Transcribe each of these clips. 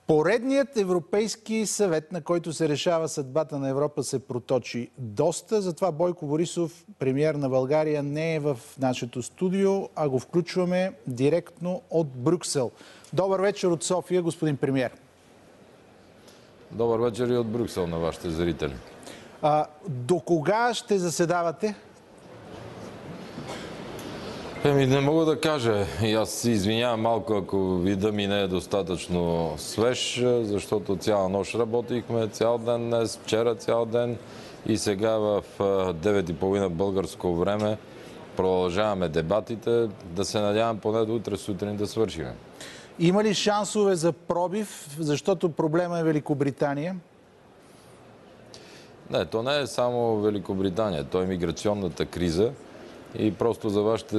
Поредният Европейски съвет, на който се решава съдбата на Европа, се проточи доста. Затова Бойко Борисов, премиер на България, не е в нашето студио, а го включваме директно от Брюксел. Добър вечер от София, господин премиер. Добър вечер и от Брюксел на вашите зрители. До кога ще заседавате? Не мога да кажа. И аз се извинявам малко, ако вида ми не е достатъчно свеж, защото цяла нощ работихме, цял ден днес, вчера цял ден и сега в 9:30 българско време продължаваме дебатите. Да се надявам поне до утре сутрин да свършим. Има ли шансове за пробив, защото проблема е Великобритания? Не, то не е само Великобритания, то е миграционната криза. И просто за вашите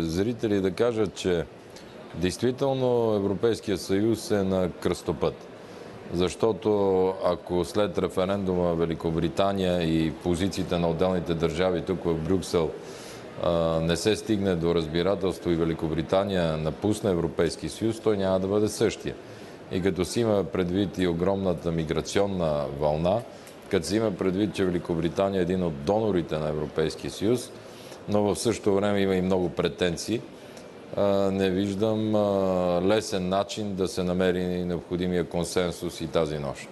зрители да кажа, че действително Европейския съюз е на кръстопът. Защото ако след референдума Великобритания и позициите на отделните държави тук в Брюксел не се стигне до разбирателство и Великобритания напусне Европейски съюз, той няма да бъде същия. И като си има предвид и огромната миграционна вълна, като си има предвид, че Великобритания е един от донорите на Европейския съюз, но в същото време има и много претенции, не виждам лесен начин да се намери необходимия консенсус и тази нощ.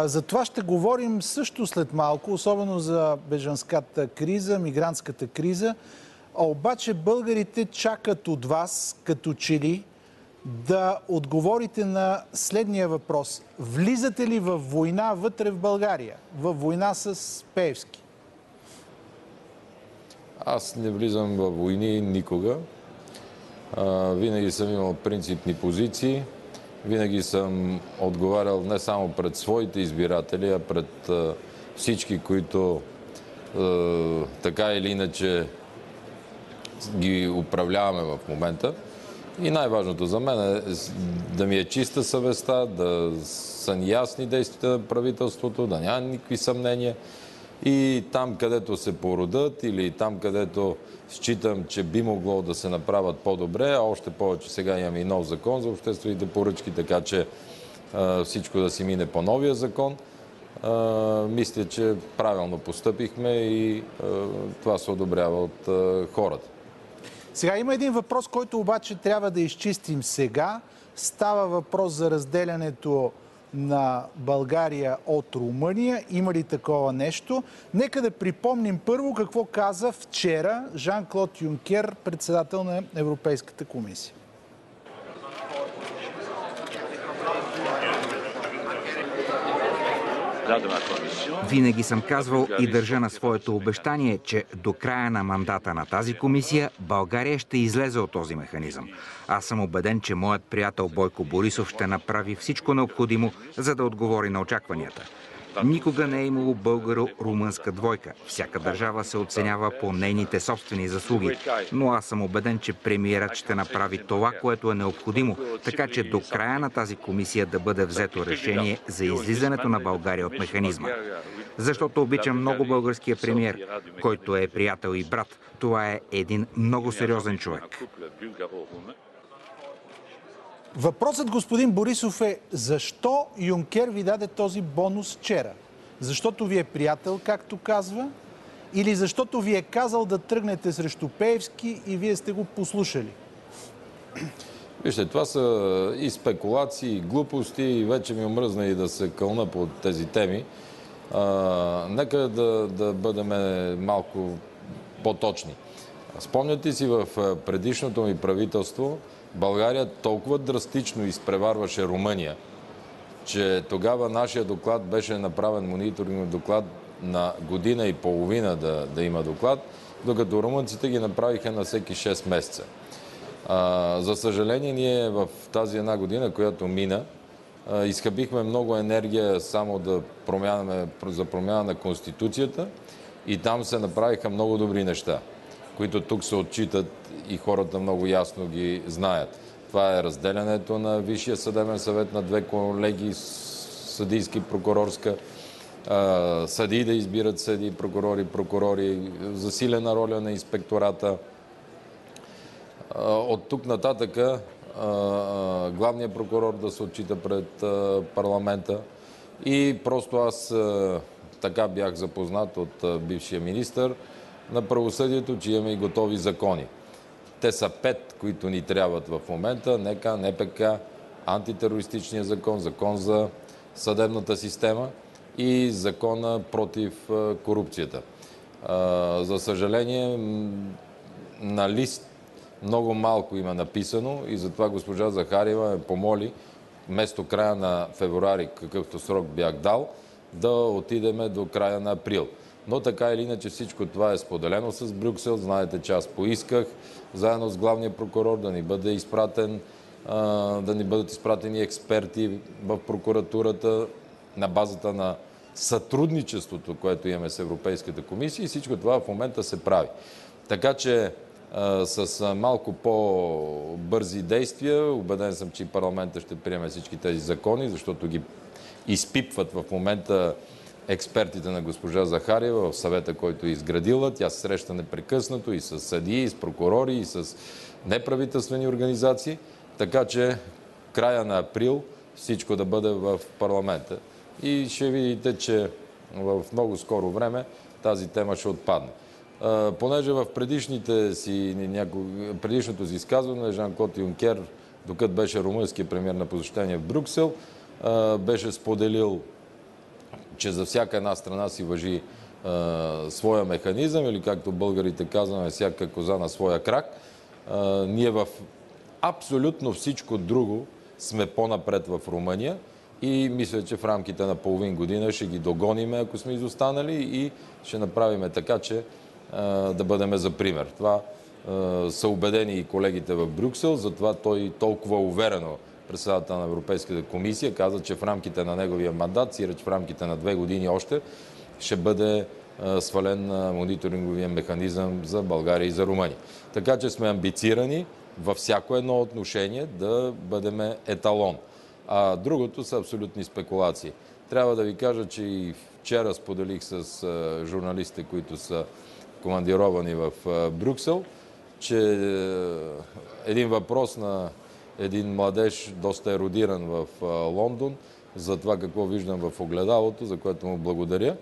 За това ще говорим също след малко, особено за бежанската криза, мигрантската криза. Обаче българите чакат от вас, като че ли, да отговорите на следния въпрос. Влизате ли във война вътре в България? Във война с Пеевски? Аз не влизам във войни никога. Винаги съм имал принципни позиции. Винаги съм отговарял не само пред своите избиратели, а пред всички, които така или иначе ги управляваме в момента. И най-важното за мен е да ми е чиста съвестта, да са ясни действията на правителството, да няма никакви съмнения. И там, където се породат или там, където считам, че би могло да се направят по-добре, а още повече сега имаме и нов закон за обществените поръчки, така че всичко да си мине по новия закон, мисля, че правилно постъпихме и това се одобрява от хората. Сега има един въпрос, който обаче трябва да изчистим сега. Става въпрос за разделянето на България от Румъния. Има ли такова нещо? Нека да припомним първо какво каза вчера Жан-Клод Юнкер, председател на Европейската комисия. Винаги съм казвал и държа на своето обещание, че до края на мандата на тази комисия България ще излезе от този механизъм. Аз съм убеден, че моят приятел Бойко Борисов ще направи всичко необходимо, за да отговори на очакванията. Никога не е имало българо-румънска двойка. Всяка държава се оценява по нейните собствени заслуги. Но аз съм убеден, че премиерът ще направи това, което е необходимо, така че до края на тази комисия да бъде взето решение за излизането на България от механизма. Защото обичам много българския премиер, който е приятел и брат. Това е един много сериозен човек. Въпросът, господин Борисов, е защо Юнкер ви даде този бонус вчера? Защото ви е приятел, както казва, или защото ви е казал да тръгнете срещу Пеевски и вие сте го послушали? Вижте, това са и спекулации, и глупости, и вече ми омръзна и да се кълна по тези теми. Нека да бъдем малко по-точни. Спомняте си, в предишното ми правителство България толкова драстично изпреварваше Румъния, че тогава нашия доклад беше направен мониторинг доклад на година и половина да има доклад, докато румънците ги направиха на всеки 6 месеца. За съжаление, ние в тази една година, която мина, изхабихме много енергия само за промяна на Конституцията и там се направиха много добри неща, които тук се отчитат и хората много ясно ги знаят. Това е разделянето на Висшия съдебен съвет на две колегии, съдийски и прокурорска, съдии да избират съдии, прокурори, засилена роля на инспектората. От тук нататък главния прокурор да се отчита пред парламента. И просто аз така бях запознат от бившия министър на правосъдието, че имаме и готови закони. Те са 5, които ни трябват в момента. НК, НПК, антитерористичния закон, закон за съдебната система и закона против корупцията. За съжаление, на лист много малко има написано и затова госпожа Захариева ме помоли, вместо края на февруари, какъвто срок бях дал, да отидеме до края на април. Но така или иначе всичко това е споделено с Брюксел. Знаете, че аз поисках заедно с главния прокурор да ни бъдат изпратени експерти в прокуратурата на базата на сътрудничеството, което имаме с Европейската комисия, и всичко това в момента се прави. Така че с малко по-бързи действия, убеден съм, че и парламента ще приеме всички тези закони, защото ги изпипват в момента експертите на госпожа Захариева в съвета, който е изградила. Тя се среща непрекъснато и с съдии, и с прокурори, и с неправителствени организации. Така че края на април всичко да бъде в парламента. И ще видите, че в много скоро време тази тема ще отпадне. Понеже в предишното си изказване Жан-Клод Юнкер, докато беше румънския премиер на посещение в Брюксел, беше споделил, че за всяка една страна си важи своя механизъм, или както българите казваме, всяка коза на своя крак. Ние в абсолютно всичко друго сме по-напред в Румъния и мисля, че в рамките на половин година ще ги догониме, ако сме изостанали, и ще направим така, че да бъдем за пример. Това са убедени и колегите в Брюксел, затова той толкова уверено, председател на Европейската комисия, каза, че в рамките на неговия мандат, сиреч в рамките на 2 години още, ще бъде свален мониторинговия механизъм за България и за Румъния. Така че сме амбицирани във всяко едно отношение да бъдем еталон. А другото са абсолютни спекулации. Трябва да ви кажа, че и вчера споделих с журналистите, които са командировани в Брюксел, че един въпрос на един младеж, доста ерудиран в Лондон, за това какво виждам в огледалото, за което му благодаря.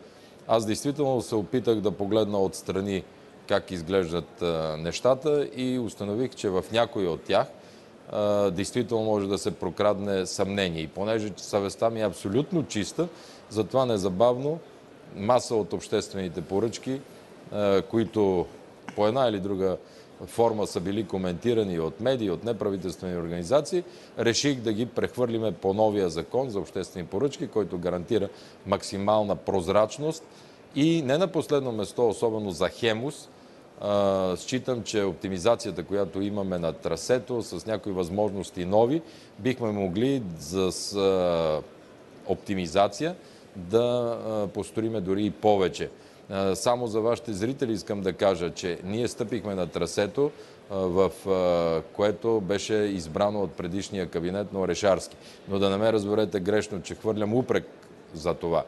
Аз действително се опитах да погледна отстрани как изглеждат нещата и установих, че в някои от тях действително може да се прокрадне съмнение. И понеже съвестта ми е абсолютно чиста, затова незабавно маса от обществените поръчки, които по една или друга форма са били коментирани от медии, от неправителствени организации, реших да ги прехвърлиме по новия закон за обществени поръчки, който гарантира максимална прозрачност и не на последно место, особено за Хемус. Считам, че оптимизацията, която имаме на трасето, с някои възможности нови, бихме могли с оптимизация да построиме дори и повече. Само за вашите зрители искам да кажа, че ние стъпихме на трасето, в което беше избрано от предишния кабинет на Орешарски. Но да не ме разберете грешно, че хвърлям упрек за това.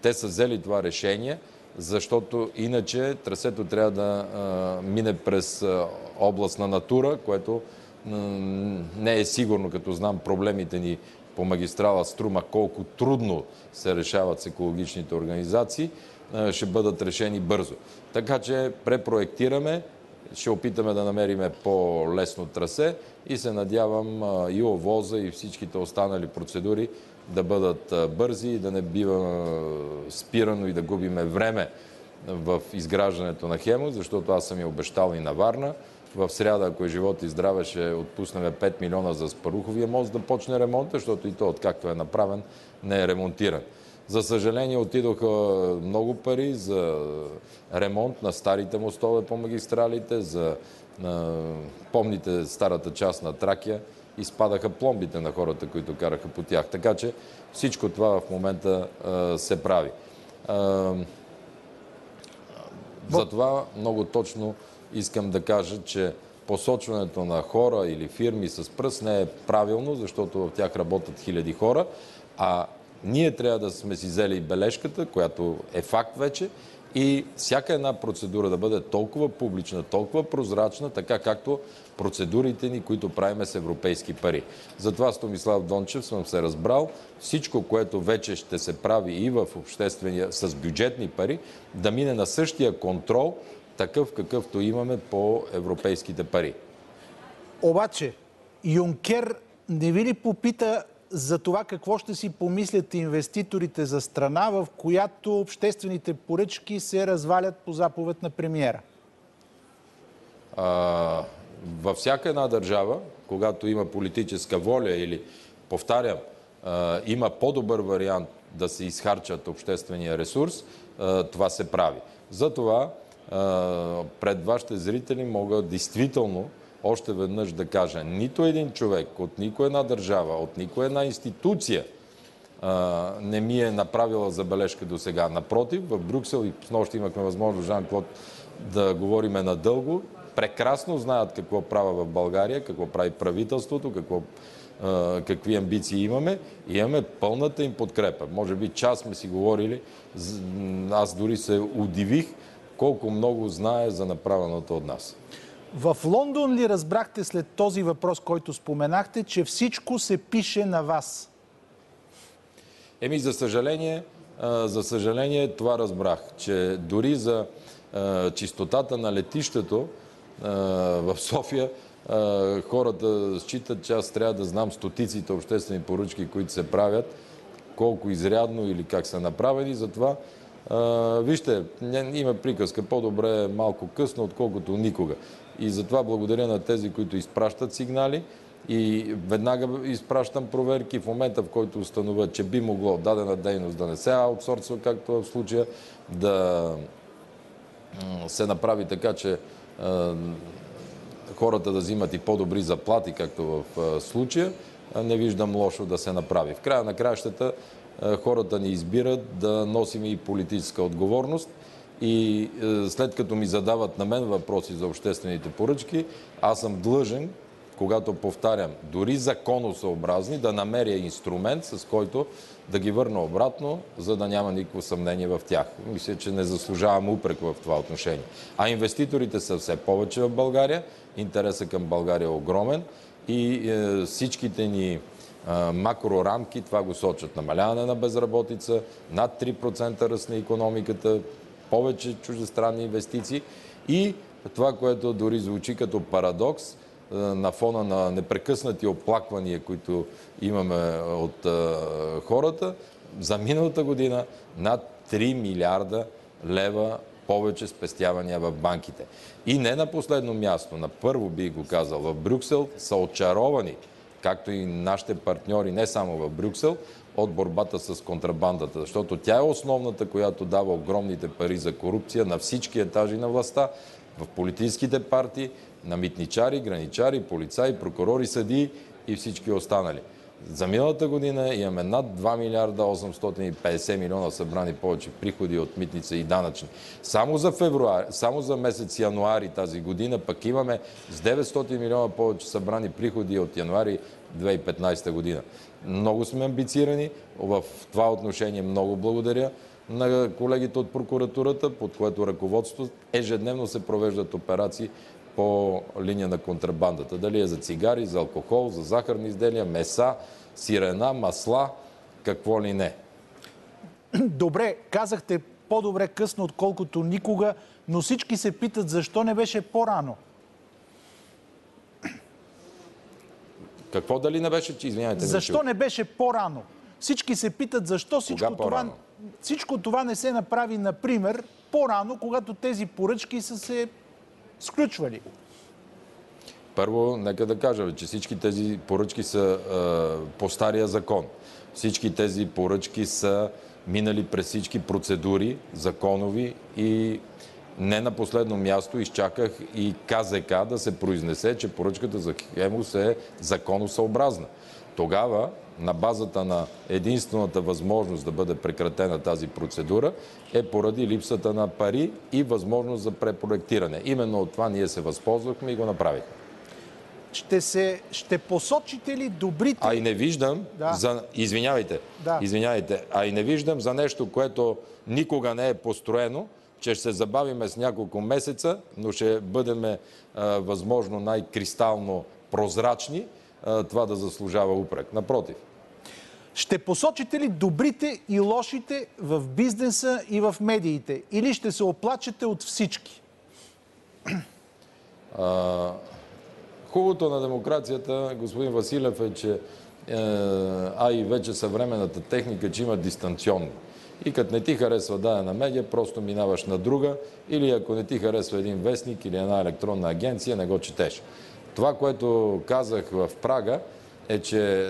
Те са взели това решение, защото иначе трасето трябва да мине през областна Натура, което не е сигурно, като знам проблемите ни по магистрала Струма, колко трудно се решават с екологичните организации, ще бъдат решени бързо. Така че препроектираме, ще опитаме да намерим по-лесно трасе и се надявам и ОВОЗа и всичките останали процедури да бъдат бързи и да не бива спирано и да губиме време в изграждането на Хемус, защото аз съм я обещал и на Варна. В сряда, ако е живот и здраве, ще отпуснем 5 милиона за Спаруховия мост да почне ремонта, защото и то, откакто е направен, не е ремонтиран. За съжаление, отидоха много пари за ремонт на старите мостове по магистралите, помните старата част на Тракия, изпадаха пломбите на хората, които караха по тях. Така че всичко това в момента се прави. Затова много точно искам да кажа, че посочването на хора или фирми с пръст не е правилно, защото в тях работят хиляди хора, а ние трябва да сме си взели бележката, която е факт вече, и всяка една процедура да бъде толкова публична, толкова прозрачна, така както процедурите ни, които правиме с европейски пари. Затова с Томислав Дончев съм се разбрал всичко, което вече ще се прави и в обществения с бюджетни пари, да мине на същия контрол, такъв какъвто имаме по европейските пари. Обаче, Юнкер не ви ли попита за това какво ще си помислят инвеститорите за страна, в която обществените поръчки се развалят по заповед на премиера? Във всяка една държава, когато има политическа воля или, повтарям, има по-добър вариант да се изхарчат обществения ресурс, това се прави. Затова пред вашите зрители мога действително още веднъж да кажа, нито един човек от никоя една държава, от никоя една институция не ми е направила забележка до сега. Напротив, в Брюксел и снощи имахме възможност, Жан-Клод, да говориме надълго. Прекрасно знаят какво правя в България, какво прави правителството, какви амбиции имаме и имаме пълната им подкрепа. Може би час сме си говорили, аз дори се удивих колко много знае за направеното от нас. В Лондон ли разбрахте след този въпрос, който споменахте, че всичко се пише на вас? За съжаление това разбрах, че дори за чистотата на летището в София хората считат, че аз трябва да знам стотиците обществени поръчки, които се правят, колко изрядно или как са направени. Затова, вижте, има приказка, по-добре малко късно, отколкото никога. И затова благодаря на тези, които изпращат сигнали и веднага изпращам проверки в момента, в който установят, че би могло дадена дейност да не се аутсорсва, както в случая, да се направи така, че хората да взимат и по-добри заплати, както в случая, не виждам лошо да се направи. В края на краищата хората ни избират да носим и политическа отговорност и след като ми задават на мен въпроси за обществените поръчки, аз съм длъжен, когато повтарям, дори законосъобразни, да намеря инструмент, с който да ги върна обратно, за да няма никакво съмнение в тях. Мисля, че не заслужавам упрек в това отношение. А инвеститорите са все повече в България, интересът към България е огромен и всичките ни макрорамки това го сочат. Намаляване на безработица, над 3% ръст на икономиката, повече чуждестранни инвестиции и това, което дори звучи като парадокс, на фона на непрекъснати оплаквания, които имаме от хората, за миналата година над 3 милиарда лева повече спестявания в банките. И не на последно място, на първо бих го казал, в Брюксел са очаровани, както и нашите партньори, не само в Брюксел, от борбата с контрабандата, защото тя е основната, която дава огромните пари за корупция на всички етажи на властта, в политическите партии, на митничари, граничари, полицаи, прокурори, съдии и всички останали. За миналата година имаме над 2 милиарда 850 милиона събрани повече приходи от митница и данъчни. Само за месец януари тази година пък имаме с 900 милиона повече събрани приходи от януари 2015 година. Много сме амбицирани. В това отношение много благодаря на колегите от прокуратурата, под което ръководство ежедневно се провеждат операции по линия на контрабандата. Дали е за цигари, за алкохол, за захарни изделия, меса, сирена, масла, какво ли не. Добре, казахте по-добре късно, отколкото никога, но всички се питат защо не беше по-рано. Какво дали не беше, че извинявайте? Защо не беше по-рано? Всички се питат защо всичко това не се направи, например, по-рано, когато тези поръчки са се сключвали. Първо, нека да кажа, че всички тези поръчки са по стария закон. Всички тези поръчки са минали през всички процедури, законови и не на последно място изчаках и КЗК да се произнесе, че поръчката за Хемус е законосъобразна. Тогава, на базата на единствената възможност да бъде прекратена тази процедура, е поради липсата на пари и възможност за препроектиране. Именно от това ние се възползвахме и го направихме. Ще посочите ли добрите... А и не виждам Извинявайте. А и не виждам за нещо, което никога не е построено, че ще се забавиме с няколко месеца, но ще бъдем възможно най-кристално прозрачни, това да заслужава упрек. Напротив. Ще посочите ли добрите и лошите в бизнеса и в медиите? Или ще се оплачете от всички? Хубавото на демокрацията, господин Василев, е, че и вече съвременната техника, че има дистанционни. И като не ти харесва дадена медия, просто минаваш на друга, или ако не ти харесва един вестник или една електронна агенция, не го четеш. Това, което казах в Прага, е, че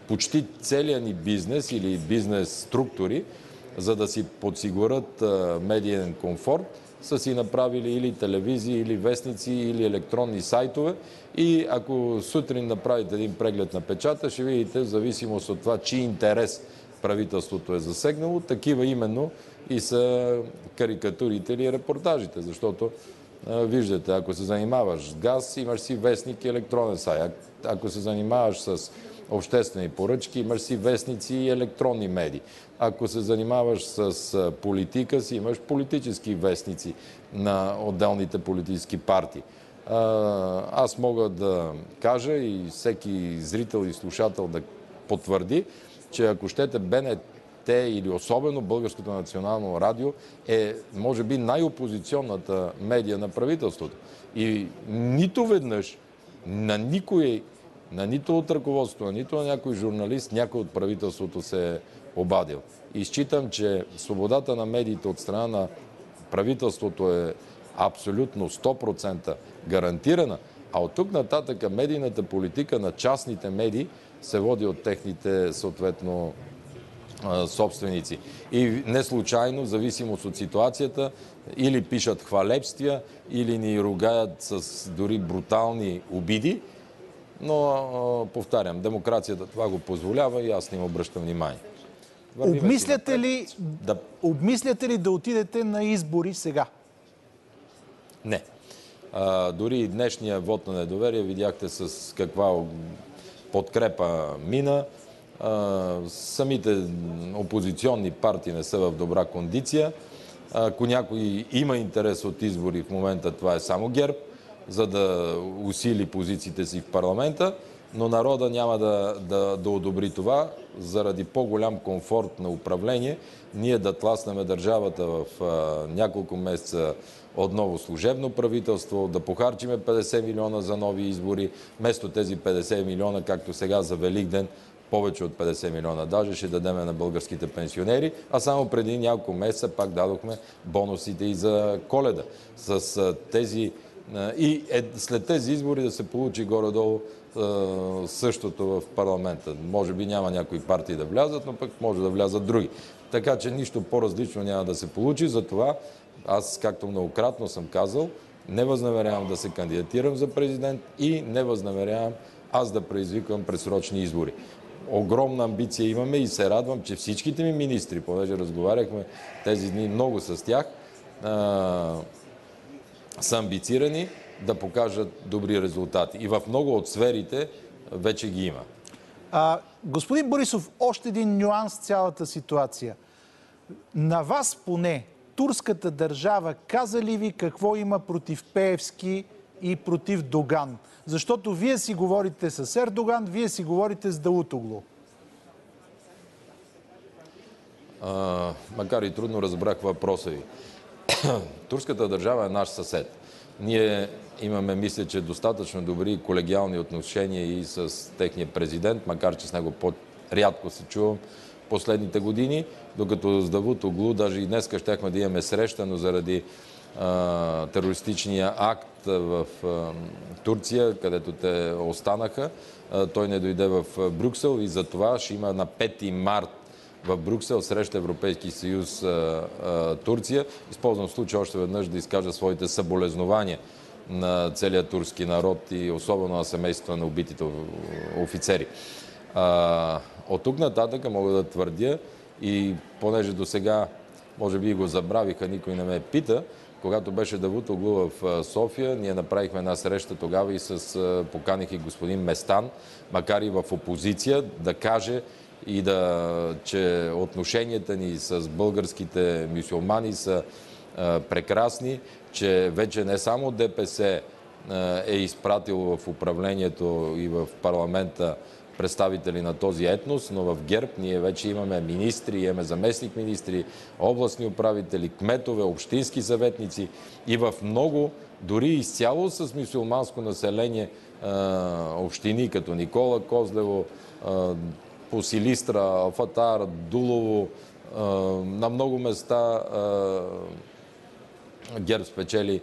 почти целият ни бизнес или бизнес структури, за да си подсигурят медиен комфорт, са си направили или телевизии, или вестници, или електронни сайтове. И ако сутрин направите един преглед на печата, ще видите, в зависимост от това, чий интерес правителството е засегнало, такива именно и са карикатурите или репортажите. Защото виждате, ако се занимаваш с газ, имаш си вестник и електронен сайт. Ако се занимаваш с обществени поръчки, имаш си вестници и електронни медии. Ако се занимаваш с политика, си имаш политически вестници на отделните политически партии. Аз мога да кажа и всеки зрител и слушател да потвърди, че ако щете БНТ или особено Българското национално радио е, може би, най-опозиционната медия на правителството. И нито веднъж на никой, на нито от ръководството, нито на някой журналист, някой от правителството се е обадил. И считам, че свободата на медиите от страна на правителството е абсолютно 100% гарантирана, а от тук нататък медийната политика на частните медии се води от техните, съответно, собственици. И не случайно, в зависимост от ситуацията, или пишат хвалебствия, или ни ругаят с дори брутални обиди, но, повтарям, демокрацията това го позволява и аз не им обръщам внимание. Обмисляте ли да отидете на избори сега? Не. Дори и днешния вод на недоверие видяхте с каква подкрепа мина. Самите опозиционни партии не са в добра кондиция. Ако някой има интерес от избори в момента, това е само ГЕРБ, за да усили позициите си в парламента, но народа няма да одобри това. Заради по-голям комфорт на управление, ние да тласнем държавата в няколко месеца отново служебно правителство, да похарчиме 50 милиона за нови избори, вместо тези 50 милиона, както сега за Великден, повече от 50 милиона даже ще дадеме на българските пенсионери, а само преди няколко месеца пак дадохме бонусите и за Коледа. След тези избори да се получи горе-долу същото в парламента. Може би няма някои партии да влязат, но пък може да влязат други. Така че нищо по-различно няма да се получи. Затова аз, както многократно съм казал, не възнамерявам да се кандидатирам за президент и не възнамерявам аз да предизвиквам предсрочни избори. Огромна амбиция имаме и се радвам, че всичките ми министри, понеже разговаряхме тези дни много с тях, са амбицирани да покажат добри резултати. И в много от сферите вече ги има. Господин Борисов, още един нюанс в цялата ситуация. На вас поне турската държава каза ли ви какво има против Пеевски и против Доган? Защото вие си говорите с Ердоган, вие си говорите с Давутоглу. Макар и трудно разбрах въпроса ви. Турската държава е наш съсед. Ние имаме, мисля, че достатъчно добри колегиални отношения и с техния президент, макар че с него по-рядко се чувам последните години, докато с Давутоглу, даже и днес щяхме да имаме среща, но заради терористичния акт в Турция, където те останаха, той не дойде в Брюксел и за това ще има на 5 март в Брюксел среща Европейски съюз Турция. Използвам случай още веднъж да изкажа своите съболезнования на целия турски народ и особено на семейството на убитите офицери. От тук нататък мога да твърдя и понеже до сега може би го забравиха, никой не ме пита, когато беше Давутоглу в София, ние направихме една среща тогава и поканих и господин Местан, макар и в опозиция, да каже и че отношенията ни с българските мюсюлмани са прекрасни, че вече не само ДПС е изпратил в управлението и в парламента представители на този етнос, но в ГЕРБ ние вече имаме министри, имаме заместник-министри, областни управители, кметове, общински съветници и в много, дори изцяло с мюсюлманско население, общини като Никола Козлево, по Силистра, Алфатар, Дулово, на много места ГЕРБ спечели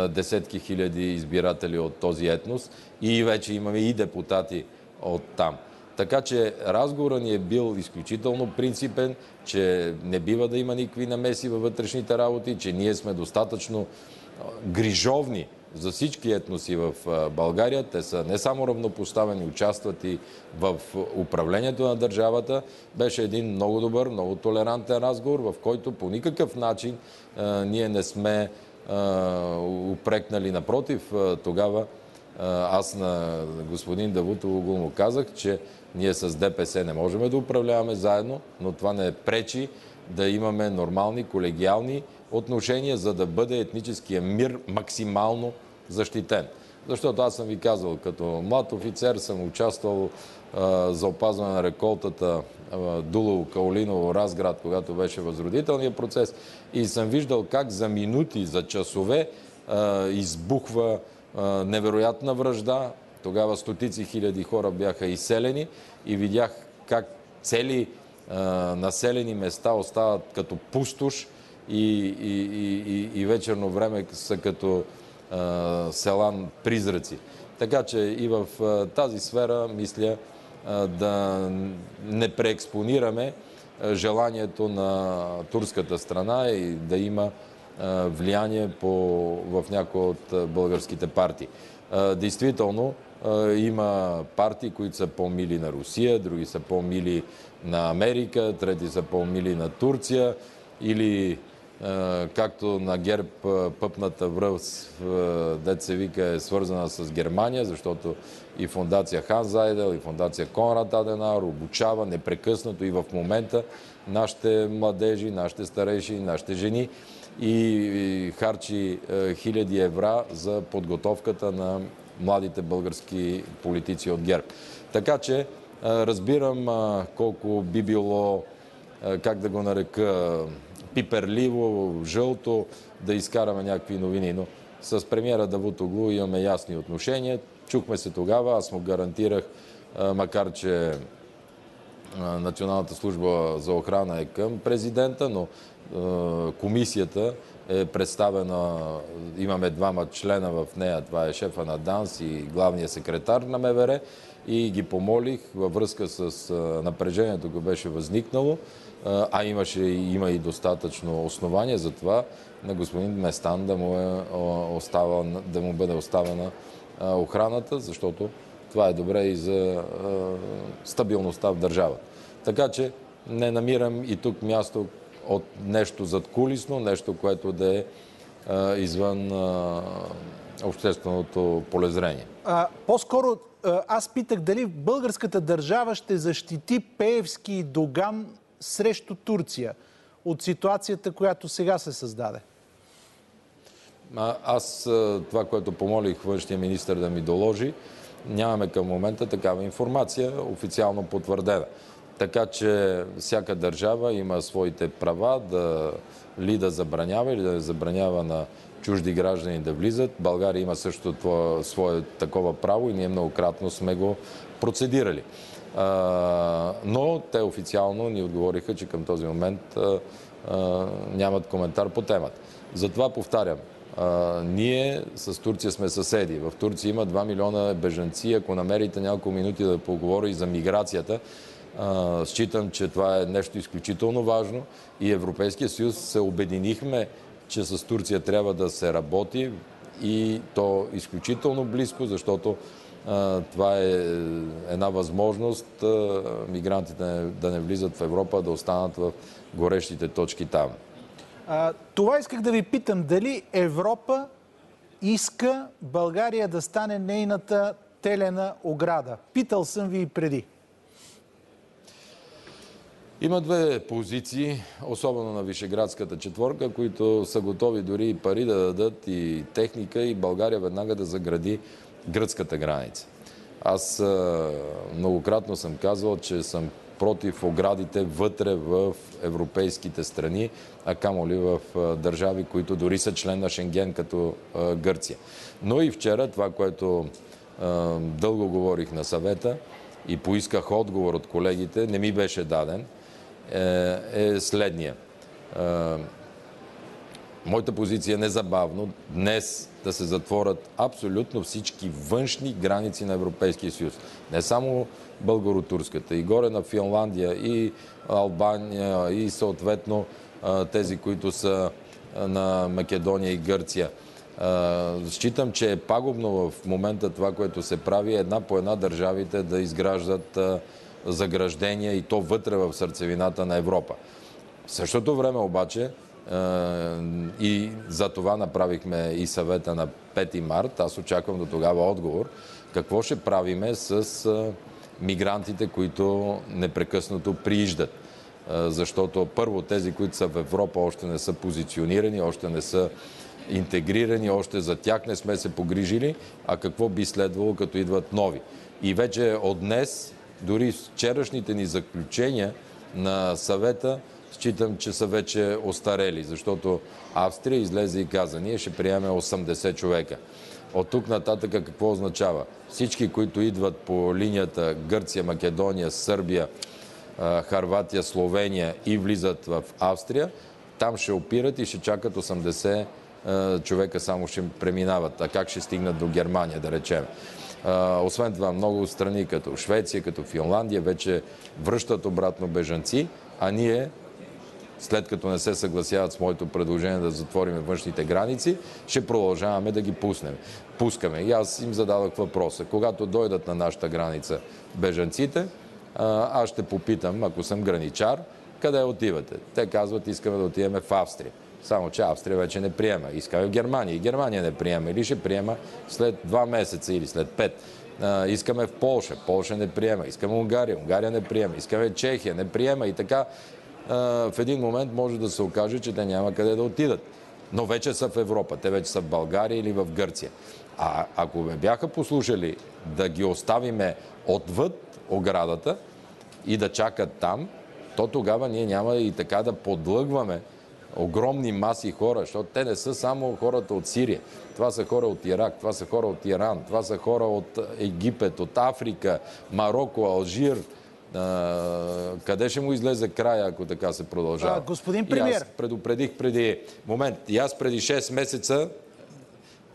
десетки хиляди избиратели от този етнос и вече имаме и депутати от там. Така че разговорът ни е бил изключително принципен, че не бива да има никакви намеси във вътрешните работи, че ние сме достатъчно грижовни за всички етноси в България. Те са не само равнопоставени, участват и в управлението на държавата. Беше един много добър, много толерантен разговор, в който по никакъв начин ние не сме упрекнали. Напротив, тогава аз на господин Давутоглу му казах, че ние с ДПС не можем да управляваме заедно, но това не пречи да имаме нормални, колегиални отношения, за да бъде етническия мир максимално защитен. Защото аз съм ви казал, като млад офицер съм участвал за опазване на реколтата Дулово, Каолиново, Разград, когато беше възродителният процес и съм виждал как за минути, за часове избухва невероятна връжда. Тогава стотици хиляди хора бяха изселени и видях как цели населени места остават като пустош и вечерно време са като села призраци. Така че и в тази сфера мисля да не преекспонираме желанието на турската страна и да има влияние в някои от българските партии. Действително има партии, които са по-мили на Русия, други са по-мили на Америка, трети са по-мили на Турция или както на ГЕРБ пъпната връв, дет се вика, е свързана с Германия, защото и фондация Ханс Зайдел, и фондация Конрад Аденауер обучава непрекъснато и в момента нашите младежи, нашите старейши, нашите жени и харчи хиляди евра за подготовката на младите български политици от ГЕРБ. Така че разбирам колко би било, как да го нарека, пиперливо, жълто да изкараме някакви новини, но с премиера Давутоглу имаме ясни отношения. Чухме се тогава, аз му гарантирах, макар че Националната служба за охрана е към президента, но комисията е представена, имаме двама члена в нея, това е шефа на ДАНС и главният секретар на МВР, и ги помолих във връзка с напрежението, което беше възникнало, а има и достатъчно основания за това на господин Местан да му бъде оставена охраната, защото това е добре и за стабилността в държавата. Така че не намирам и тук място от нещо задкулисно, нещо, което да е извън общественото полезрение. По-скоро аз питах дали българската държава ще защити Пеевски и Доган срещу Турция от ситуацията, която сега се създаде. Аз това, което помолих външния министър да ми доложи, нямаме към момента такава информация, официално потвърдена. Така че всяка държава има своите права да забранява или да не забранява на чужди граждани да влизат. България има също свое такова право и ние многократно сме го процедирали. Но те официално ни отговориха, че към този момент нямат коментар по темата. Затова повтарям, ние с Турция сме съседи. В Турция има 2 милиона бежанци. Ако намерите няколко минути да поговоря и за миграцията, считам, че това е нещо изключително важно и Европейския съюз се обединихме, че с Турция трябва да се работи и то изключително близко, защото това е една възможност мигрантите да не влизат в Европа, да останат в горещите точки там. Това исках да ви питам. Дали Европа иска България да стане нейната телена ограда? Питал съм ви и преди. Има две позиции, особено на Вишеградската четворка, които са готови дори и пари да дадат, и техника, и България веднага да загради гръцката граница. Аз многократно съм казвал, че съм против оградите вътре в европейските страни, а камо ли в държави, които дори са член на Шенген, като Гърция. Но и вчера това, което дълго говорих на съвета и поисках отговор от колегите, не ми беше даден, е следния. Моята позиция е незабавно днес да се затворят абсолютно всички външни граници на Европейския съюз. Не само българо-турската, и горе на Финландия, и Албания, и съответно тези, които са на Македония и Гърция. Считам, че е пагубно в момента това, което се прави, една по една държавите да изграждат заграждения и то вътре в сърцевината на Европа. В същото време обаче и за това направихме и съвета на 5 март. Аз очаквам до тогава отговор. Какво ще правиме с мигрантите, които непрекъснато прииждат? Защото първо тези, които са в Европа, още не са позиционирани, още не са интегрирани, още за тях не сме се погрижили, а какво би следвало, като идват нови. И вече от днес, дори вчерашните ни заключения на съвета, считам, че са вече остарели, защото Австрия излезе и каза, ние ще приемем 80 човека. От тук нататък какво означава? Всички, които идват по линията Гърция, Македония, Сърбия, Хърватия, Словения и влизат в Австрия, там ще опират и ще чакат 80 човека само ще преминават. А как ще стигнат до Германия, да речем? Освен това, много страни, като Швеция, като Финландия, вече връщат обратно бежанци, а ние, след като не се съгласяват с моето предложение да затворим външните граници, ще продължаваме да ги пускаме. И аз им зададох въпроса. Когато дойдат на нашата граница бежанците, аз ще попитам, ако съм граничар, къде отивате? Те казват, искаме да отидем в Австрия. Само че Австрия вече не приема. Искаме в Германия. И Германия не приема. Или ще приема след 2 месеца или след 5. Искаме в Полша. Полша не приема. Искаме Унгария. Унгария не приема. Искаме Чехия. Не приема. И така в един момент може да се окаже, че те няма къде да отидат. Но вече са в Европа. Те вече са в България или в Гърция. А ако ме бяха послушали да ги оставиме отвъд оградата и да чакат там, то тогава ние няма и така да подлъгваме огромни маси хора, защото те не са само хората от Сирия. Това са хора от Ирак, това са хора от Иран, това са хора от Египет, от Африка, Мароко, Алжир. Къде ще му излезе края, ако така се продължава? Господин премиер. И аз предупредих преди момент. И аз преди 6 месеца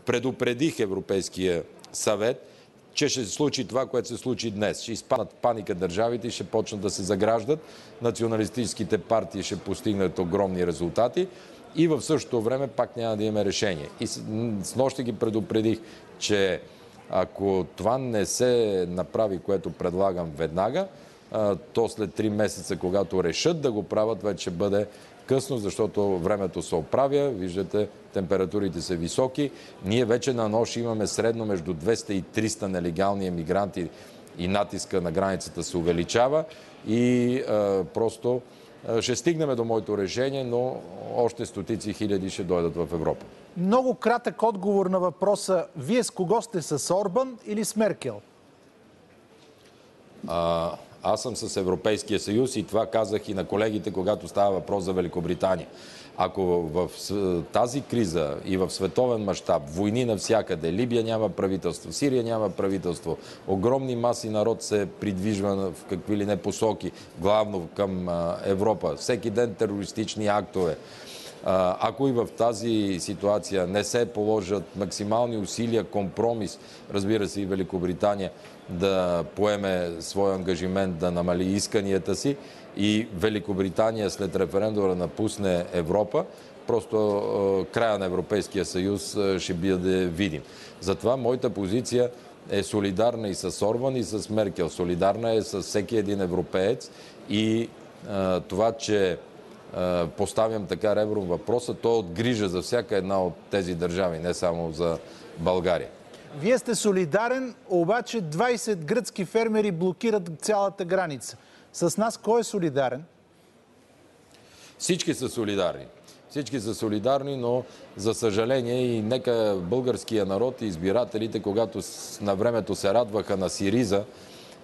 предупредих Европейския съвет, че ще се случи това, което се случи днес. Ще изпаднат в паника държавите и ще почнат да се заграждат. Националистическите партии ще постигнат огромни резултати и в същото време пак няма да имаме решение. И с нощи ги предупредих, че ако това не се направи, което предлагам веднага, то след 3 месеца, когато решат да го правят, вече ще бъде късно, защото времето се оправя. Виждате, температурите са високи. Ние вече на нощ имаме средно между 200 и 300 нелегални емигранти и натиска на границата се увеличава и просто ще стигнем до моето решение, но още стотици хиляди ще дойдат в Европа. Много кратък отговор на въпроса. Вие с кого сте, с Орбан или с Меркел? Аз съм с Европейския съюз и това казах и на колегите, когато става въпрос за Великобритания. Ако в тази криза и в световен мащаб, войни навсякъде, Либия няма правителство, Сирия няма правителство, огромни маси народ се придвижва в какви ли не посоки, главно към Европа, всеки ден терористични актове. Ако и в тази ситуация не се положат максимални усилия, компромис, разбира се и Великобритания, да поеме своя ангажимент да намали исканията си и Великобритания след референдума да напусне Европа, просто края на Европейския съюз ще бъде видим. Затова моята позиция е солидарна и с Орбан, и с Меркел. Солидарна е с всеки един европеец и това, че поставям така ребром въпроса, то е от грижа за всяка една от тези държави, не само за България. Вие сте солидарен, обаче 20 гръцки фермери блокират цялата граница. С нас кой е солидарен? Всички са солидарни. Всички са солидарни, но за съжаление и нека българския народ и избирателите, когато на времето се радваха на Сириза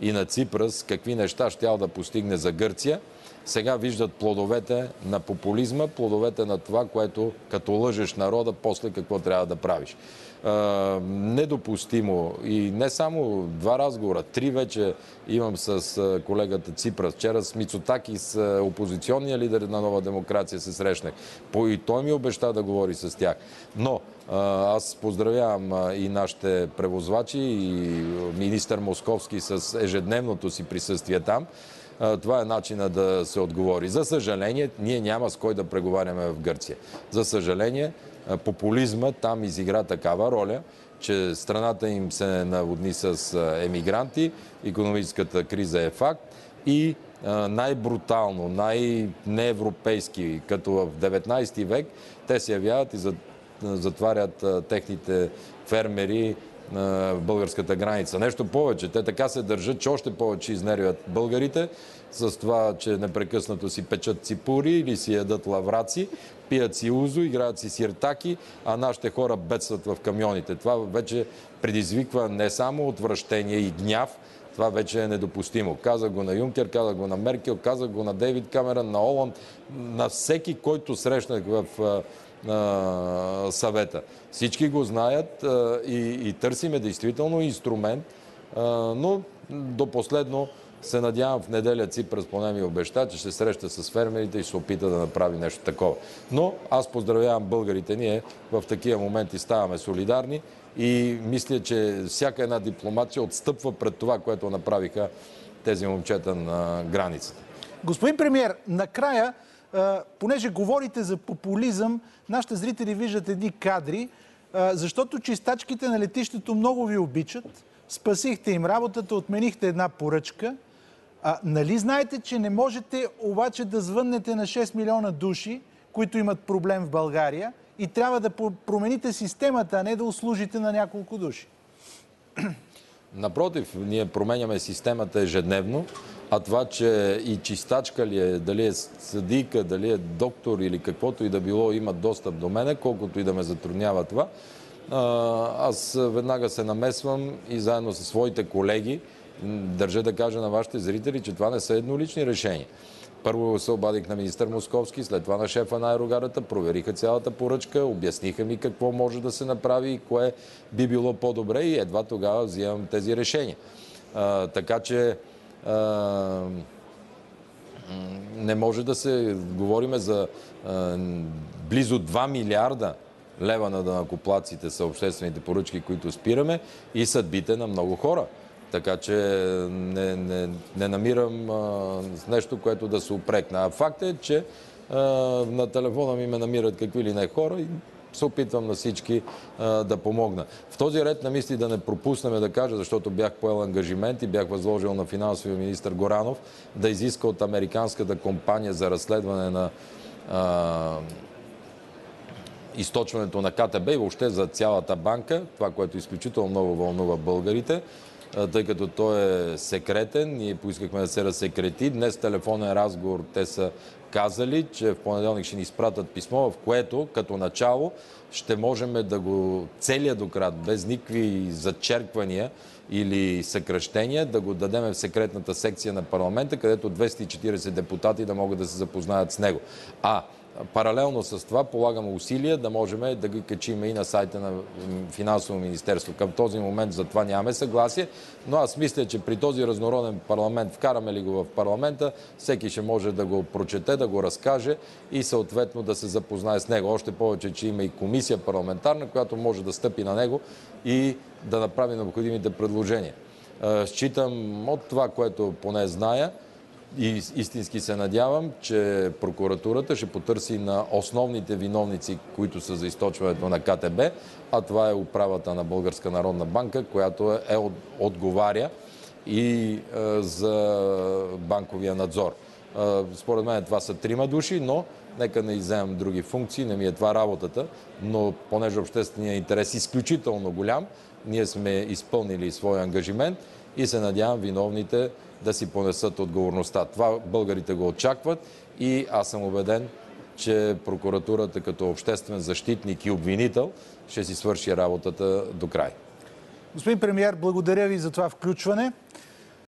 и на Ципрас, какви неща щял да постигне за Гърция, сега виждат плодовете на популизма, плодовете на това, което като лъжеш народа, после какво трябва да правиш. Недопустимо и не само 2 разговора, 3 вече имам с колегата Ципрас. Вчера с Мицотаки, с опозиционния лидер на Нова демокрация се срещнах. И той ми обеща да говори с тях. Но аз поздравявам и нашите превозвачи, и министър Московски с ежедневното си присъствие там. Това е начина да се отговори. За съжаление, ние няма с кой да преговаряме в Гърция. За съжаление, популизма там изигра такава роля, че страната им се наводни с емигранти, икономическата криза е факт и най-брутално, най-неевропейски, като в 19 век, те се явяват и затварят техните фермери на българската граница. Нещо повече, те така се държат, че още повече изнервят българите с това, че непрекъснато си печат ципури или си ядат лавраци, пият си узо, играят си сиртаки, а нашите хора бедстват в камионите. Това вече предизвиква не само отвращение и гняв, това вече е недопустимо. Казах го на Юнкер, казах го на Меркел, казах го на Дейвид Камерън, на Оланд, на всеки, който срещнах в съвета. Всички го знаят и търсиме действително инструмент, но до последно се надявам в неделя Ципрас поне ми обеща, че ще среща с фермерите и ще се опита да направи нещо такова. Но аз поздравявам българите, ние в такива моменти ставаме солидарни и мисля, че всяка една дипломация отстъпва пред това, което направиха тези момчета на границата. Господин премиер, накрая, понеже говорите за популизъм, нашите зрители виждат едни кадри, защото чистачките на летището много ви обичат, спасихте им работата, отменихте една поръчка. Нали знаете, че не можете обаче да звъннете на 6 милиона души, които имат проблем в България и трябва да промените системата, а не да услужите на няколко души? Напротив, ние променяме системата ежедневно, а това, че и чистачка ли е, дали е съдийка, дали е доктор или каквото и да било, имат достъп до мене, колкото и да ме затруднява това, аз веднага се намесвам и заедно със своите колеги държа да кажа на вашите зрители, че това не са еднолични решения. Първо се обадих на министър Московски, след това на шефа на аерогарата, провериха цялата поръчка, обясниха ми какво може да се направи и кое би било по-добре и едва тогава взимам тези решения. Така че не може да се говорим за близо 2 милиарда лева на данъкоплатците са обществените поръчки, които спираме и съдбите на много хора. Така че не намирам нещо, което да се упрекна. А факт е, че на телефона ми ме намират какви ли не хора и се опитвам на всички да помогна. В този ред на мисли да не пропуснем да кажа, защото бях поел ангажимент и бях възложил на финансовия министър Горанов да изиска от американската компания за разследване на източването на КТБ и въобще за цялата банка, това, което изключително много вълнува българите, тъй като той е секретен, ние поискахме да се разсекрети. Днес телефонен разговор те са казали, че в понеделник ще ни изпратят писмо, в което като начало ще можем да го целия до крат, без никакви зачерквания или съкръщения, да го дадем в секретната секция на парламента, където 240 депутати да могат да се запознаят с него. Паралелно с това полагаме усилия да можем да ги качим и на сайта на Финансово министерство. Към този момент за това нямаме съгласие, но аз мисля, че при този разнороден парламент, вкараме ли го в парламента, всеки ще може да го прочете, да го разкаже и съответно да се запознае с него. Още повече, че има и комисия парламентарна, която може да стъпи на него и да направи необходимите предложения. Считам от това, което поне зная, и истински се надявам, че прокуратурата ще потърси на основните виновници, които са за източването на КТБ, а това е управата на Българска народна банка, която отговаря и за банковия надзор. Според мен това са 3 души, но нека не изземам други функции, не ми е това работата, но понеже общественият интерес е изключително голям, ние сме изпълнили своя ангажимент и се надявам виновните да си понесат отговорността. Това българите го очакват и аз съм убеден, че прокуратурата като обществен защитник и обвинител ще си свърши работата до край. Господин премиер, благодаря ви за това включване.